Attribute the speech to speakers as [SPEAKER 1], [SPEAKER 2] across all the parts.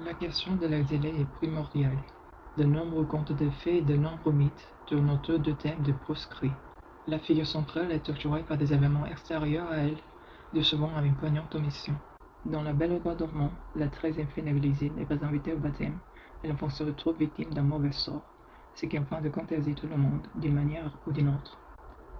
[SPEAKER 1] La question de l'exilé est primordiale. De nombreux contes de fées et de nombreux mythes tournent autour du thème du proscrit. La figure centrale est torturée par des événements extérieurs à elle, de souvent à une poignante omission. Dans La Belle au bois dormant, la très infénébilisée n'est pas invitée au baptême, et l'enfant se retrouve victime d'un mauvais sort, ce qui enfante de contagier tout le monde, d'une manière ou d'une autre.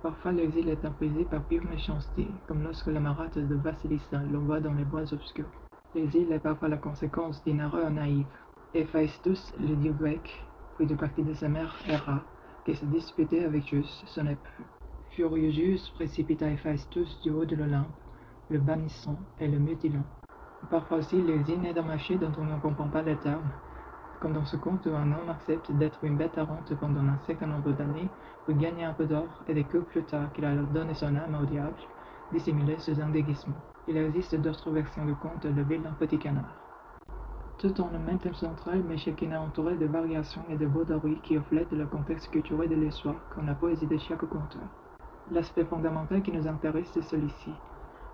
[SPEAKER 1] Parfois l'exil est imposé par pure méchanceté, comme lorsque la marâtre de Vasilissa l'envoie dans les bois obscurs. L'exil est parfois la conséquence d'une erreur naïve. Héphaïstos, le dieu grec, puis du parti de sa mère Héra, qui se disputait avec Zeus, son époux. Furieux Zeus précipita Héphaïstos du haut de l'Olympe, le bannissant et le mutilant. Parfois aussi l'exil naît d'un marché dont on ne comprend pas les termes, comme dans ce conte où un homme accepte d'être une bête errante pendant un certain nombre d'années pour gagner un peu d'or et découvre plus tard qu'il a donné son âme au diable, dissimulé sous un déguisement. Il existe d'autres versions du conte de Le vilain petit canard. Tout en le même thème central, mais chacune est entourée de variations et de broderies qui reflètent le contexte culturel de l'histoire, comme la poésie de chaque conteur. L'aspect fondamental qui nous intéresse est celui-ci.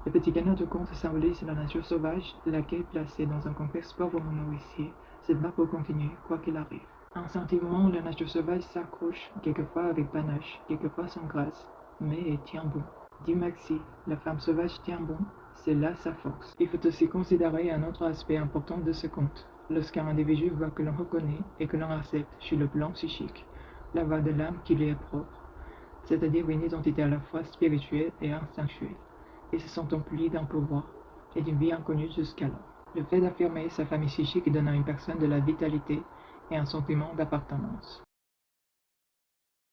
[SPEAKER 1] Le petit canard du conte symbolise la nature sauvage, laquelle, placée dans un contexte pauvrement nourricier, se bat pour continuer, quoi qu'il arrive. Instinctivement, la nature sauvage s'accroche, quelquefois avec panache, quelquefois sans grâce, mais elle tient bon. Dit Maxi, la femme sauvage tient bon, c'est là sa force. Il faut aussi considérer un autre aspect important de ce conte. Lorsqu'un individu voit que l'on reconnaît et que l'on accepte sur le plan psychique la voix de l'âme qui lui est propre, c'est-à-dire une identité à la fois spirituelle et instinctuelle, et se sent empli d'un pouvoir et d'une vie inconnue jusqu'alors. Le fait d'affirmer sa famille psychique donne à une personne de la vitalité et un sentiment d'appartenance.